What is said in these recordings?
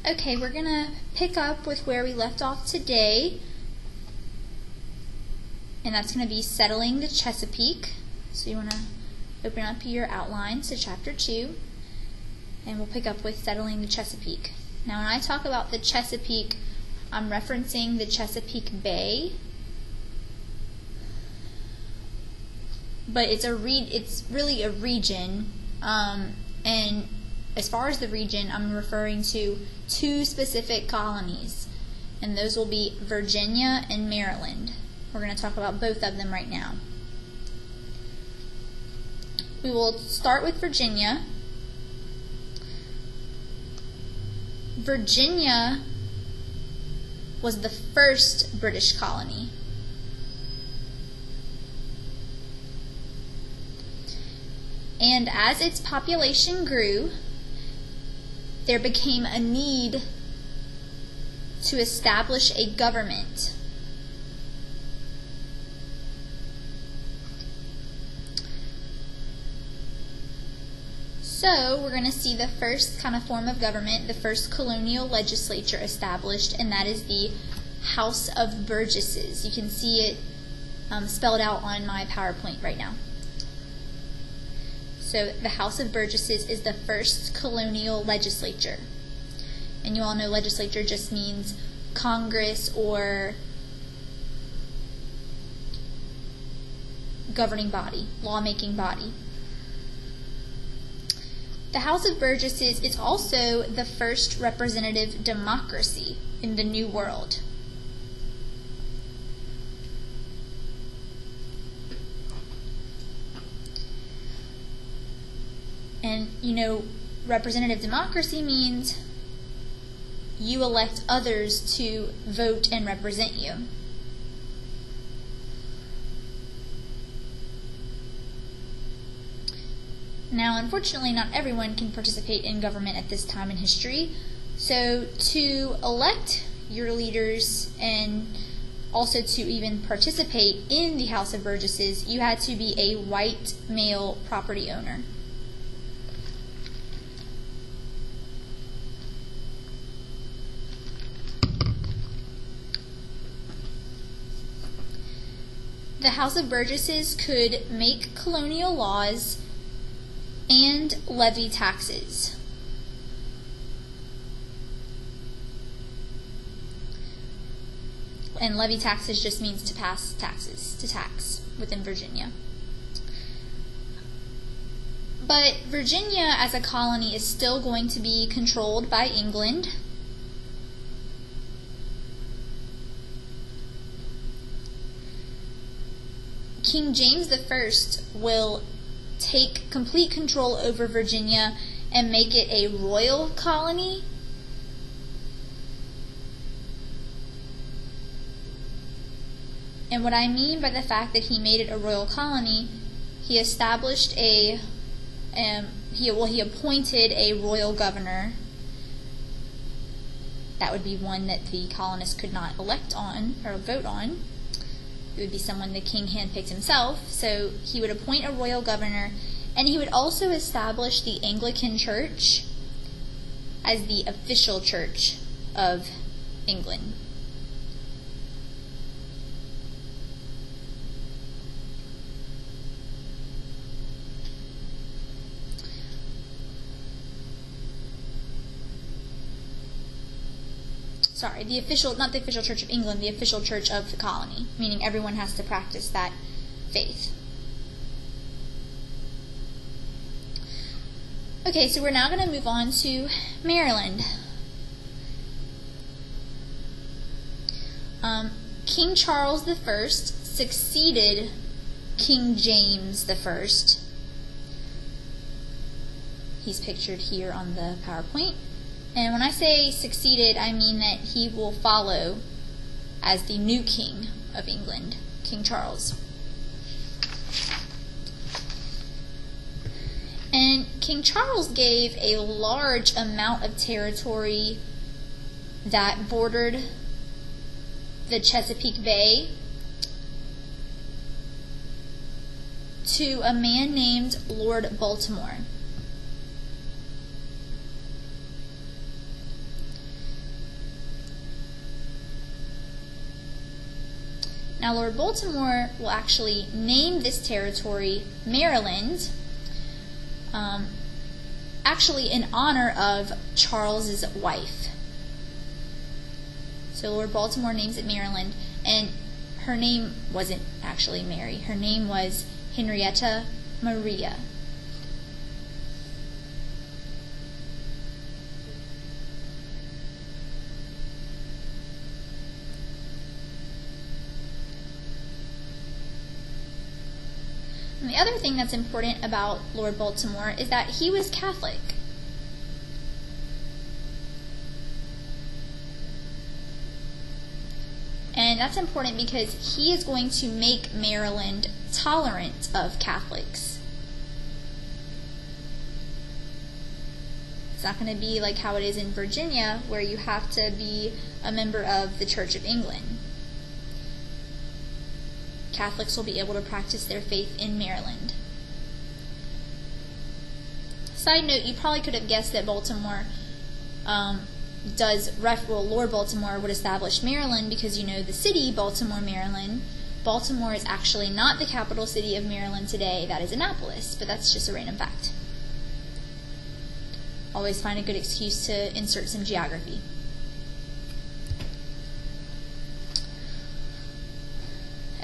Okay, we're going to pick up with where we left off today, and that's going to be settling the Chesapeake. So you want to open up your outlines to Chapter 2, and we'll pick up with settling the Chesapeake. Now when I talk about the Chesapeake, I'm referencing the Chesapeake Bay, but it's really a region, and as far as the region, I'm referring to two specific colonies, and those will be Virginia and Maryland. We're going to talk about both of them right now. We will start with Virginia. Virginia was the first British colony. And as its population grew, there became a need to establish a government. So we're going to see the first kind of form of government, the first colonial legislature established, and that is the House of Burgesses. You can see it spelled out on my PowerPoint right now. So the House of Burgesses is the first colonial legislature. And you all know legislature just means Congress or governing body, lawmaking body. The House of Burgesses is also the first representative democracy in the New World. And you know, representative democracy means you elect others to vote and represent you. Now, unfortunately, not everyone can participate in government at this time in history. So to elect your leaders and also to even participate in the House of Burgesses, you had to be a white male property owner. The House of Burgesses could make colonial laws and levy taxes. And levy taxes just means to pass taxes, to tax within Virginia. But Virginia as a colony is still going to be controlled by England. King James I will take complete control over Virginia and make it a royal colony. And what I mean by the fact that he made it a royal colony, he established he appointed a royal governor. That would be one that the colonists could not elect on or vote on. It would be someone the king handpicked himself. So he would appoint a royal governor, and he would also establish the Anglican Church as the official church of England. Sorry, not the official church of England, the official church of the colony, meaning everyone has to practice that faith. Okay, so we're now going to move on to Maryland. King Charles I succeeded King James I. He's pictured here on the PowerPoint. And when I say succeeded, I mean that he will follow as the new king of England, King Charles. And King Charles gave a large amount of territory that bordered the Chesapeake Bay to a man named Lord Baltimore. Now, Lord Baltimore will actually name this territory Maryland, actually in honor of Charles's wife. So Lord Baltimore names it Maryland, and her name wasn't actually Mary. Her name was Henrietta Maria. And the other thing that's important about Lord Baltimore is that he was Catholic. And that's important because he is going to make Maryland tolerant of Catholics. It's not going to be like how it is in Virginia, where you have to be a member of the Church of England. Catholics will be able to practice their faith in Maryland. Side note, you probably could have guessed that Baltimore Lord Baltimore would establish Maryland because you know the city, Baltimore, Maryland. Baltimore is actually not the capital city of Maryland today. That is Annapolis, but that's just a random fact. Always find a good excuse to insert some geography.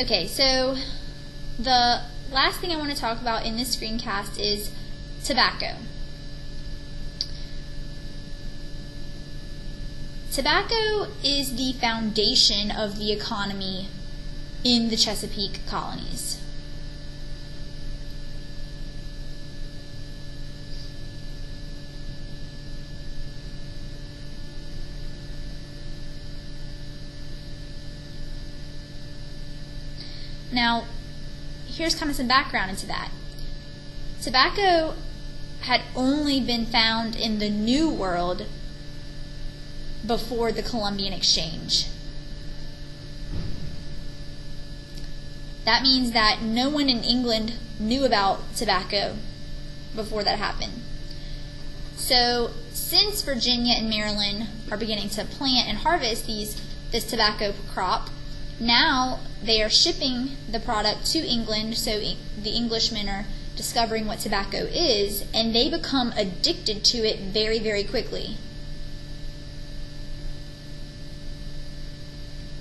Okay, so the last thing I want to talk about in this screencast is tobacco. Tobacco is the foundation of the economy in the Chesapeake colonies. Now, here's kind of some background into that. Tobacco had only been found in the New World before the Columbian Exchange. That means that no one in England knew about tobacco before that happened. So, since Virginia and Maryland are beginning to plant and harvest this tobacco crop, now they are shipping the product to England, so the Englishmen are discovering what tobacco is, and they become addicted to it very, very quickly.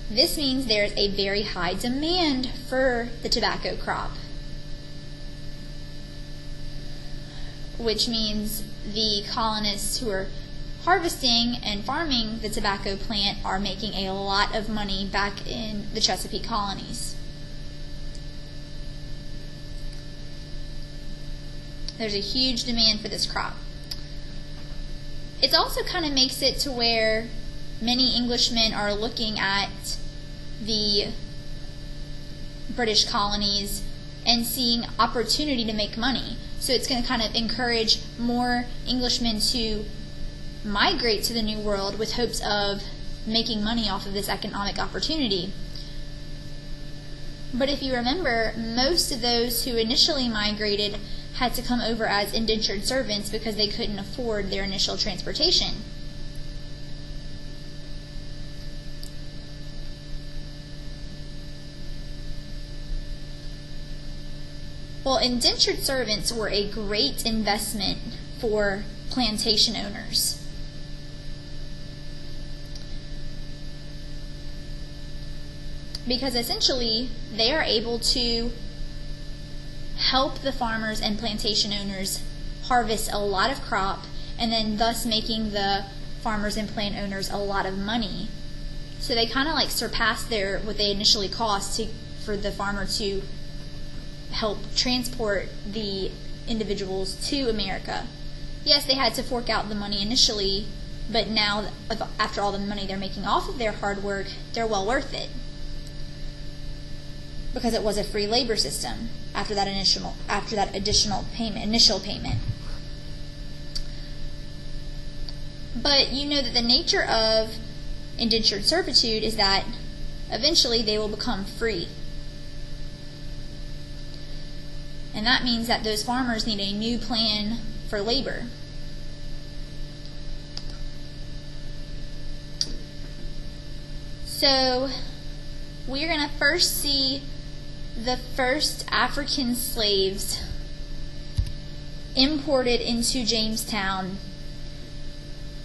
This means there's a very high demand for the tobacco crop, which means the colonists who are harvesting and farming the tobacco plant are making a lot of money back in the Chesapeake colonies. There's a huge demand for this crop. It also kind of makes it to where many Englishmen are looking at the British colonies and seeing opportunity to make money. So it's going to kind of encourage more Englishmen to migrate to the New World with hopes of making money off of this economic opportunity. But if you remember, most of those who initially migrated had to come over as indentured servants because they couldn't afford their initial transportation. Well, indentured servants were a great investment for plantation owners. Because essentially, they are able to help the farmers and plantation owners harvest a lot of crop, and then thus making the farmers and plant owners a lot of money. So they kind of like surpass what they initially cost for the farmer to help transport the individuals to America. Yes, they had to fork out the money initially, but now, after all the money they're making off of their hard work, they're well worth it. Because it was a free labor system after that initial payment. But you know that the nature of indentured servitude is that eventually they will become free. And that means that those farmers need a new plan for labor. So we're going to first see the first African slaves imported into Jamestown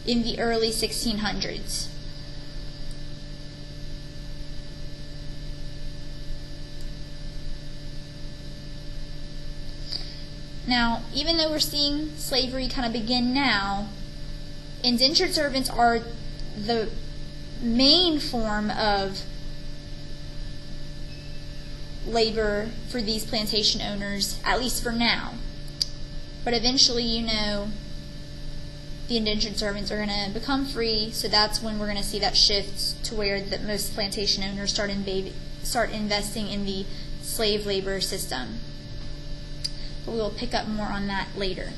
in the early 1600s. Now, even though we're seeing slavery kind of begin now, indentured servants are the main form of labor for these plantation owners, at least for now. But eventually, you know, the indentured servants are going to become free, so that's when we're going to see that shift to where most plantation owners start investing in the slave labor system. But we will pick up more on that later.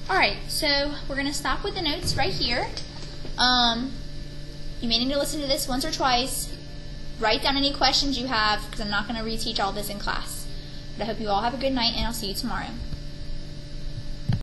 Alright, so we're going to stop with the notes right here. You may need to listen to this once or twice. Write down any questions you have, because I'm not going to reteach all this in class. But I hope you all have a good night, and I'll see you tomorrow.